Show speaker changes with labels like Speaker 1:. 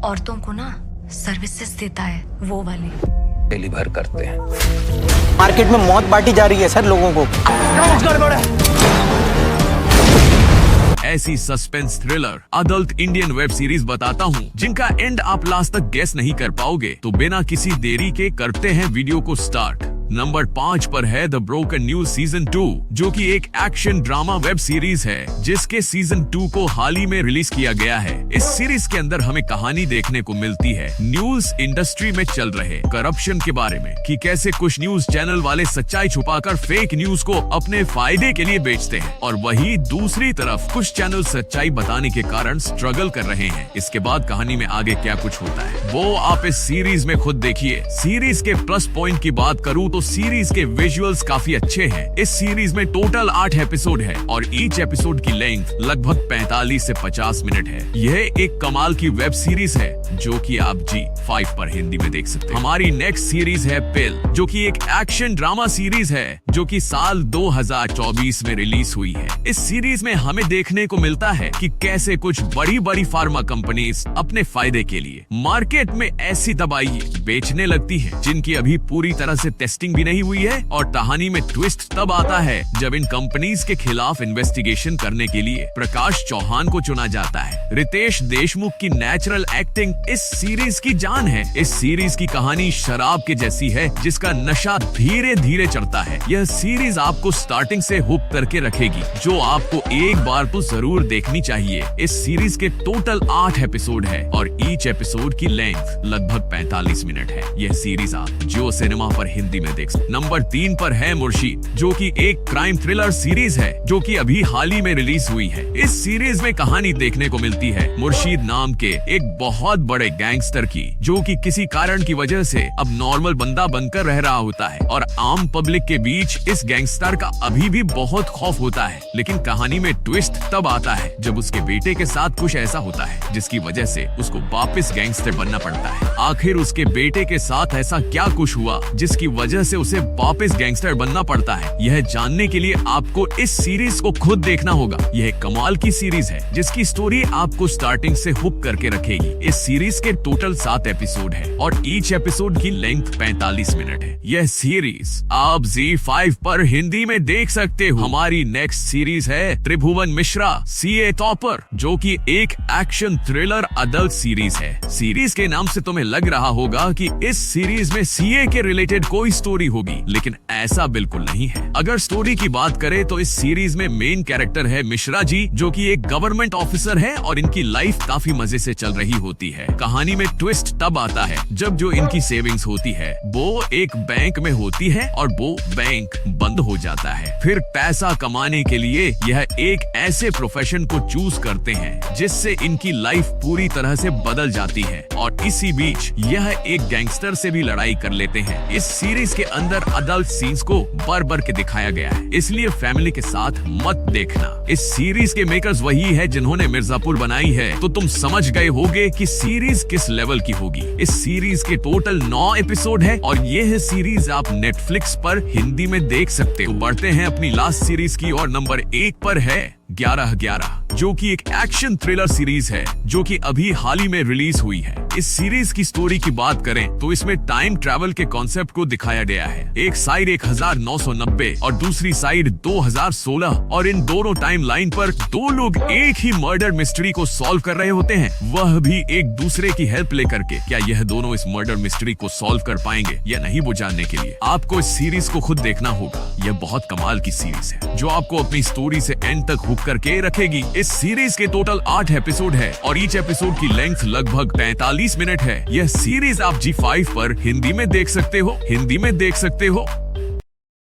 Speaker 1: औरतों को ना सर्विसेज देता है, वो वाली।
Speaker 2: डिलीवर करते हैं।
Speaker 3: मार्केट में मौत बांटी जा रही है सर लोगों को।
Speaker 4: ऐसी suspense thriller adult Indian web series बताता हूँ जिनका एंड आप लास्ट तक गेस नहीं कर पाओगे। तो बिना किसी देरी के करते हैं वीडियो को स्टार्ट। नंबर 5 पर है द ब्रोकन न्यूज सीजन 2, जो कि एक एक्शन ड्रामा वेब सीरीज है जिसके सीजन 2 को हाल ही में रिलीज किया गया है। इस सीरीज के अंदर हमें कहानी देखने को मिलती है न्यूज इंडस्ट्री में चल रहे करप्शन के बारे में, कि कैसे कुछ न्यूज चैनल वाले सच्चाई छुपाकर फेक न्यूज को अपने फायदे के लिए बेचते हैं, और वही दूसरी तरफ कुछ चैनल सच्चाई बताने के कारण स्ट्रगल कर रहे हैं। इसके बाद कहानी में आगे क्या कुछ होता है वो आप इस सीरीज में खुद देखिए। सीरीज के प्लस पॉइंट की बात करूँ तो सीरीज के विजुअल्स काफी अच्छे हैं। इस सीरीज में टोटल 8 एपिसोड है और ईच एपिसोड की लेंथ लगभग 45 से 50 मिनट है। यह एक कमाल की वेब सीरीज है जो कि आप G5 पर हिंदी में देख सकते हैं। हमारी नेक्स्ट सीरीज है पिल, जो कि एक एक्शन ड्रामा सीरीज है जो कि साल 2024 में रिलीज हुई है। इस सीरीज में हमें देखने को मिलता है कि कैसे कुछ बड़ी बड़ी फार्मा कंपनीज अपने फायदे के लिए मार्केट में ऐसी दवाई बेचने लगती है जिनकी अभी पूरी तरह से टेस्टिंग भी नहीं हुई है, और कहानी में ट्विस्ट तब आता है जब इन कंपनीज के खिलाफ इन्वेस्टिगेशन करने के लिए प्रकाश चौहान को चुना जाता है। रितेश देशमुख की नेचुरल एक्टिंग इस सीरीज की जान है। इस सीरीज की कहानी शराब के जैसी है जिसका नशा धीरे धीरे चढ़ता है। यह सीरीज आपको स्टार्टिंग से हुक करके रखेगी, जो आपको एक बार तो जरूर देखनी चाहिए। इस सीरीज के टोटल 8 एपिसोड है और ईच एपिसोड की लेंथ लगभग 45 मिनट है। यह सीरीज आप जियो सिनेमा पर हिंदी में देख। नंबर 3 पर है मुर्शीद, जो कि एक क्राइम थ्रिलर सीरीज है जो कि अभी हाल ही में रिलीज हुई है। इस सीरीज में कहानी देखने को मिलती है मुर्शीद नाम के एक बहुत बड़े गैंगस्टर की, जो कि किसी कारण की वजह से अब नॉर्मल बंदा बनकर रह रहा होता है, और आम पब्लिक के बीच इस गैंगस्टर का अभी भी बहुत खौफ होता है। लेकिन कहानी में ट्विस्ट तब आता है जब उसके बेटे के साथ कुछ ऐसा होता है जिसकी वजह से उसको वापस गैंगस्टर बनना पड़ता है। आखिर उसके बेटे के साथ ऐसा क्या कुछ हुआ जिसकी वजह से उसे वापस गैंगस्टर बनना पड़ता है, यह जानने के लिए आपको इस सीरीज को खुद देखना होगा। यह कमाल की सीरीज है जिसकी स्टोरी आपको स्टार्टिंग से हुक करके रखेगी। इस सीरीज के टोटल 7 एपिसोड है और ईच एपिसोड की लेंथ 45 मिनट है। यह सीरीज आप G5 पर हिंदी में देख सकते हो। हमारी नेक्स्ट सीरीज है त्रिभुवन मिश्रा CA टॉपर, जो कि एक एक्शन थ्रिलर अडल्ट सीरीज है। सीरीज के नाम से तुम्हें लग रहा होगा कि इस सीरीज में CA के रिलेटेड कोई स्टोरी होगी, लेकिन ऐसा बिल्कुल नहीं है। अगर स्टोरी की बात करें तो इस सीरीज में मेन कैरेक्टर है मिश्रा जी, जो कि एक गवर्नमेंट ऑफिसर है और इनकी लाइफ काफी मजे से चल रही होती है। कहानी में ट्विस्ट तब आता है जब जो इनकी सेविंग्स होती है वो एक बैंक में होती है और वो बैंक बंद हो जाता है। फिर पैसा कमाने के लिए यह एक ऐसे प्रोफेशन को चूज करते हैं जिससे इनकी लाइफ पूरी तरह से बदल जाती है, और इसी बीच यह एक गैंगस्टर से भी लड़ाई कर लेते हैं। इस सीरीज के अंदर अडल्ट सीन्स को भर के दिखाया गया है, इसलिए फैमिली के साथ मत देखना। इस सीरीज के मेकर्स वही है जिन्होंने मिर्जापुर बनाई है, तो तुम समझ गए होगे कि सीरीज किस लेवल की होगी। इस सीरीज के टोटल 9 एपिसोड है और यह सीरीज आप नेटफ्लिक्स पर हिंदी में देख सकते हो। बढ़ते हैं अपनी लास्ट सीरीज की और नंबर 1 पर है 11-11, जो कि एक एक्शन थ्रिलर सीरीज है जो कि अभी हाल ही में रिलीज हुई है। इस सीरीज की स्टोरी की बात करें तो इसमें टाइम ट्रैवल के कॉन्सेप्ट को दिखाया गया है। एक साइड 1990 और दूसरी साइड 2016, और इन दोनों टाइम लाइन पर 2 लोग एक ही मर्डर मिस्ट्री को सॉल्व कर रहे होते हैं, वह भी एक दूसरे की हेल्प लेकर के। क्या यह दोनों इस मर्डर मिस्ट्री को सॉल्व कर पाएंगे या नहीं, वो जानने के लिए आपको इस सीरीज को खुद देखना होगा। यह बहुत कमाल की सीरीज है जो आपको अपनी स्टोरी से एंड तक हुक करके रखेगी। इस सीरीज के टोटल 8 एपिसोड है और ईच एपिसोड की लेंथ लगभग 45 मिनट है। यह सीरीज आप G5 पर हिंदी में देख सकते हो।